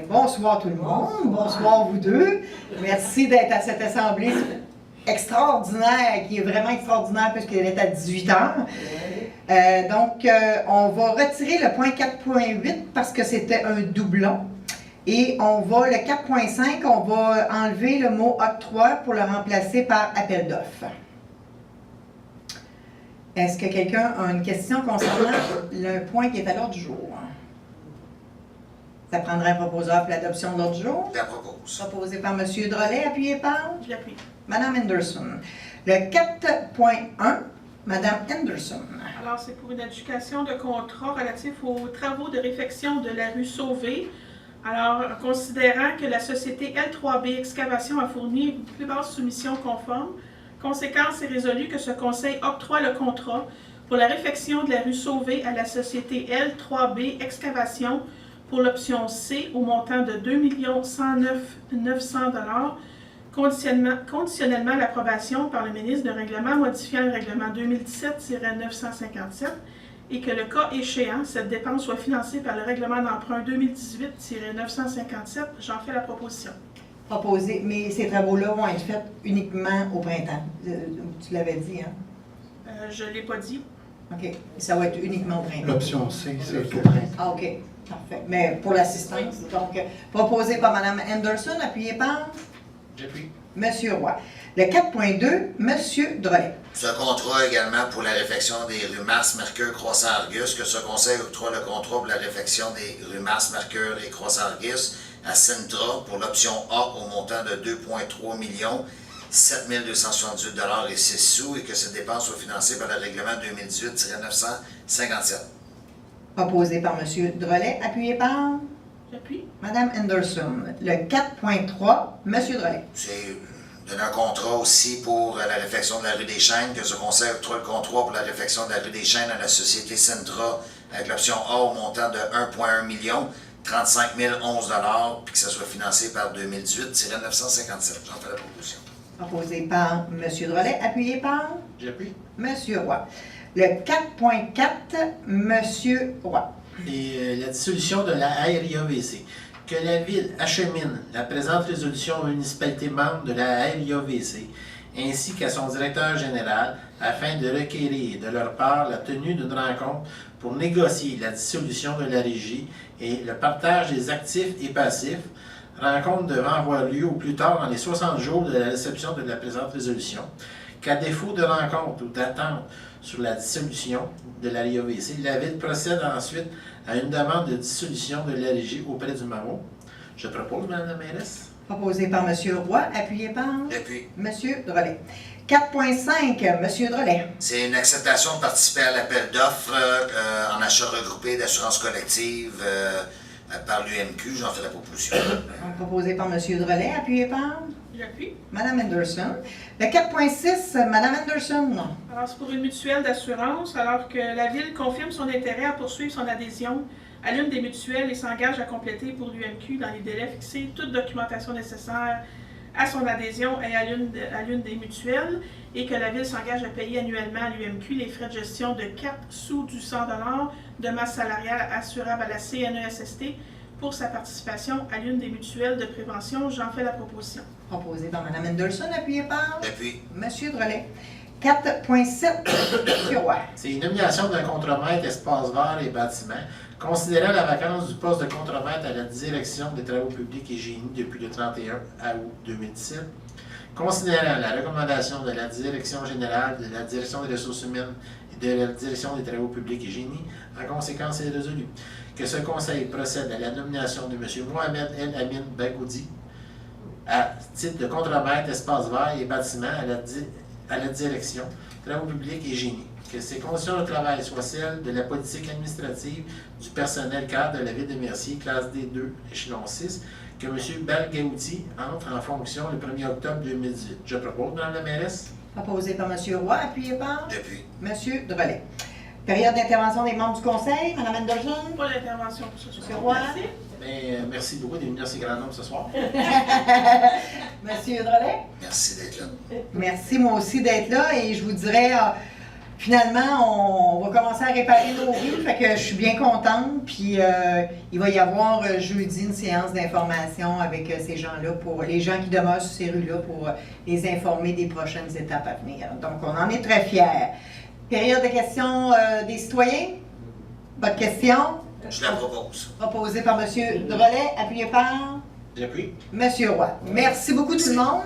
bonsoir tout le monde, bonsoir vous deux. Merci d'être à cette assemblée extraordinaire, qui est vraiment extraordinaire puisqu'elle est à 18h. Donc, on va retirer le point 4.8 parce que c'était un doublon. Et on va, le 4.5, on va enlever le mot octroi pour le remplacer par appel d'offres. Est-ce que quelqu'un a une question concernant le point qui est à l'ordre du jour? Ça prendrait un proposeur pour l'adoption de l'ordre du jour? Je la propose. Proposé par M. Drolet, appuyé par? Je l'appuie. Mme Henderson. Le 4.1, Mme Henderson. Alors, c'est pour une adjudication de contrat relatif aux travaux de réfection de la rue Sauvé. Alors, considérant que la société L3B Excavation a fourni une plus basse soumission conforme, conséquence est résolue que ce conseil octroie le contrat pour la réfection de la rue Sauvé à la société L3B Excavation pour l'option C au montant de 2 109 900 $, conditionnellement à l'approbation par le ministre d'un règlement modifiant le règlement 2017-957 et que le cas échéant, cette dépense soit financée par le règlement d'emprunt 2018-957. J'en fais la proposition. Proposé, mais ces travaux-là vont être faits uniquement au printemps. Tu l'avais dit, hein? Je ne l'ai pas dit. OK. Ça va être uniquement au printemps. L'option C, c'est au printemps. Ah, OK. Parfait. Mais pour l'assistance, donc, proposé par Mme Henderson, appuyé par? J'appuie. M. Roy. Le 4.2, M. Drolet. Ce contrat également pour la réfection des rues Mars, Mercure, Croissant-Argus, que ce conseil octroie le contrat pour la réfection des rues Mars, Mercure et Croissant-Argus à Centra pour l'option A au montant de 2,3 7 278 $ et 6 sous et que cette dépense soit financée par le règlement 2018-957. Proposé par M. Drolet, appuyé par? J'appuie. Mme Henderson. Le 4.3, M. Drolet. C'est donner un contrat aussi pour la réfection de la rue des Chênes, que ce conseil octroie le contrat pour la réfection de la rue des Chênes à la société Centra avec l'option A au montant de 1,1 million, 35 011 $, puis que ça soit financé par 2018-957. J'en fais la proposition. Proposé par M. Drolet, appuyé par? J'appuie. M. Roy. Le 4.4, M. Roy. Et la dissolution de la RIAVC. Que la Ville achemine la présente résolution aux municipalités membres de la RIAVC ainsi qu'à son directeur général afin de requérir de leur part la tenue d'une rencontre pour négocier la dissolution de la régie et le partage des actifs et passifs. Rencontre devant avoir lieu au plus tard dans les 60 jours de la réception de la présente résolution. Qu'à défaut de rencontre ou d'attente sur la dissolution de la RIAVC, la Ville procède ensuite à une demande de dissolution de la régie auprès du MAMO. Je propose, Mme la mairesse. Proposé par M. Roy, appuyé par? Et puis, M. Drolet. 4.5, M. Drolet. c'est une acceptation de participer à l'appel d'offres en achat regroupé d'assurance collective par l'UMQ. J'en fais la proposition. Donc, proposé par M. Drolet, appuyé par? J'appuie. Mme Henderson. Le 4.6, Mme Henderson. Alors, c'est pour une mutuelle d'assurance, alors que la Ville confirme son intérêt à poursuivre son adhésion à l'une des mutuelles et s'engage à compléter pour l'UMQ dans les délais fixés toute documentation nécessaire à son adhésion et à l'une des mutuelles et que la Ville s'engage à payer annuellement à l'UMQ les frais de gestion de 4 sous du 100 $ de masse salariale assurable à la CNESST pour sa participation à l'une des mutuelles de prévention. J'en fais la proposition. Proposé par Mme Henderson, appuyé par? Et puis, M. Drolet. 4.7, M. Roy. C'est une nomination d'un contremaître espace vert et bâtiment. Considérant la vacance du poste de contremaître à la direction des travaux publics et génie depuis le 31 août 2017, considérant la recommandation de la direction générale, de la direction des ressources humaines et de la direction des travaux publics et génie, en conséquence est résolu que ce conseil procède à la nomination de M. Mohamed El Amin Bagoudi à titre de contremaître espace vert et bâtiment à la direction travaux publics et génie. Que ces conditions de travail soient celles de la politique administrative du personnel cadre de la Ville de Mercier, classe D2, échelon 6, que M. Balgaoudi entre en fonction le 1er octobre 2018. Je propose, Mme la mairesse. Proposé par M. Roy, appuyé par? et puis, M. Drolet. Période d'intervention des membres du conseil, Mme Henderson. Pas d'intervention pour ce soir. M. Roy. Merci. Merci beaucoup d'être venu dans ces grands nombres ce soir. M. Drolet. merci d'être là. Merci moi aussi d'être là et je vous dirais, finalement, on va commencer à réparer nos rues, fait que je suis bien contente. Puis il va y avoir jeudi une séance d'information avec ces gens-là, pour les gens qui demeurent sur ces rues-là, pour les informer des prochaines étapes à venir. Donc, on en est très fiers. Période de questions des citoyens? Pas de questions? Je la propose. Proposée par M. Drolet, appuyé par J'appuie. M. Roy. Merci beaucoup tout le monde.